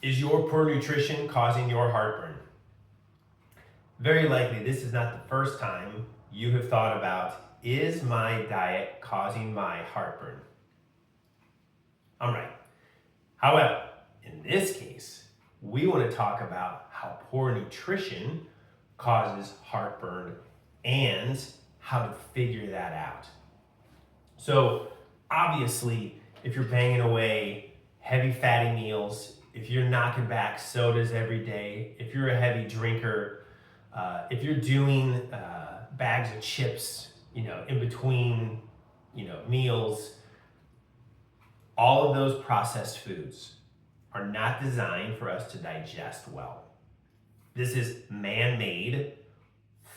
Is your poor nutrition causing your heartburn? Very likely this is not the first time you have thought about, is my diet causing my heartburn? I'm right. However, in this case, we want to talk about how poor nutrition causes heartburn and how to figure that out. So obviously, if you're banging away heavy fatty meals, if you're knocking back sodas every day, if you're a heavy drinker, if you're doing bags of chips, in between, meals, all of those processed foods are not designed for us to digest well. This is man-made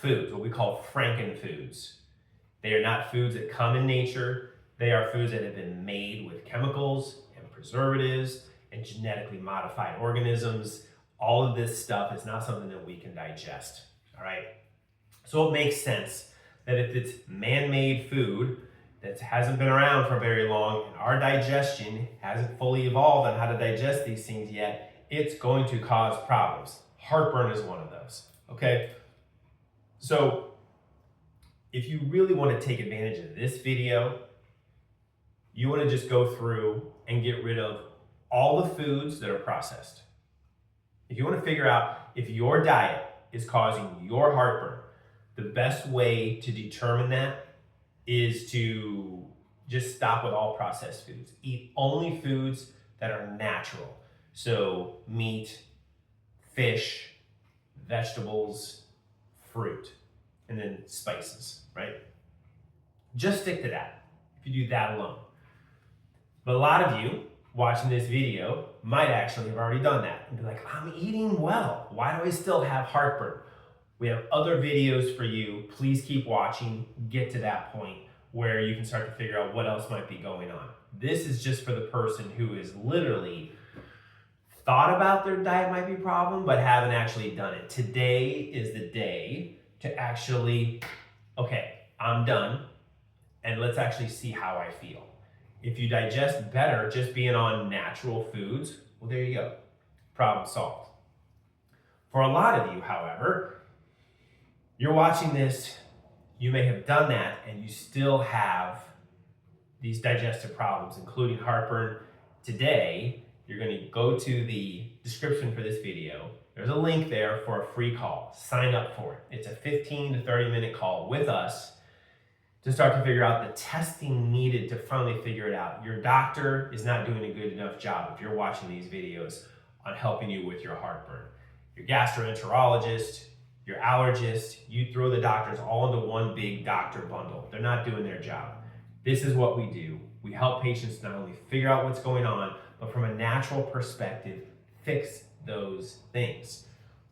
foods, what we call frankenfoods. They are not foods that come in nature. They are foods that have been made with chemicals and preservatives and genetically modified organisms. All of this stuff is not something that we can digest, all right? So it makes sense that if it's man-made food that hasn't been around for very long and our digestion hasn't fully evolved on how to digest these things yet, it's going to cause problems. Heartburn is one of those, okay? So if you really want to take advantage of this video, you want to just go through and get rid of all the foods that are processed. If you want to figure out if your diet is causing your heartburn, the best way to determine that is to just stop with all processed foods. Eat only foods that are natural. So meat, fish, vegetables, fruit, and then spices, right? Just stick to that if you do that alone. But a lot of you watching this video might actually have already done that and be like, I'm eating well. Why do I still have heartburn? We have other videos for you. Please keep watching. Get to that point where you can start to figure out what else might be going on. This is just for the person who is literally thought about their diet might be a problem, but haven't actually done it. Today is the day to actually, okay, I'm done, and let's actually see how I feel. If you digest better just being on natural foods, well, there you go. Problem solved. For a lot of you, however, you're watching this, you may have done that, and you still have these digestive problems, including heartburn. Today, you're going to go to the description for this video. There's a link there for a free call. Sign up for it. It's a 15 to 30-minute call with us to start to figure out the testing needed to finally figure it out. Your doctor is not doing a good enough job if you're watching these videos on helping you with your heartburn. Your gastroenterologist, your allergist, you throw the doctors all into one big doctor bundle. They're not doing their job. This is what we do. We help patients not only figure out what's going on, but from a natural perspective, fix those things.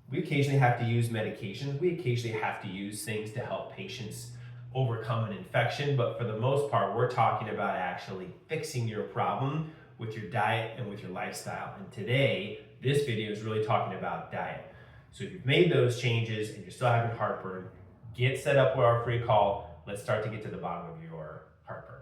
We occasionally have to use medications. We occasionally have to use things to help patients overcome an infection, but for the most part, we're talking about actually fixing your problem with your diet and with your lifestyle. And today, this video is really talking about diet. So if you've made those changes and you're still having heartburn, get set up with our free call. Let's start to get to the bottom of your heartburn.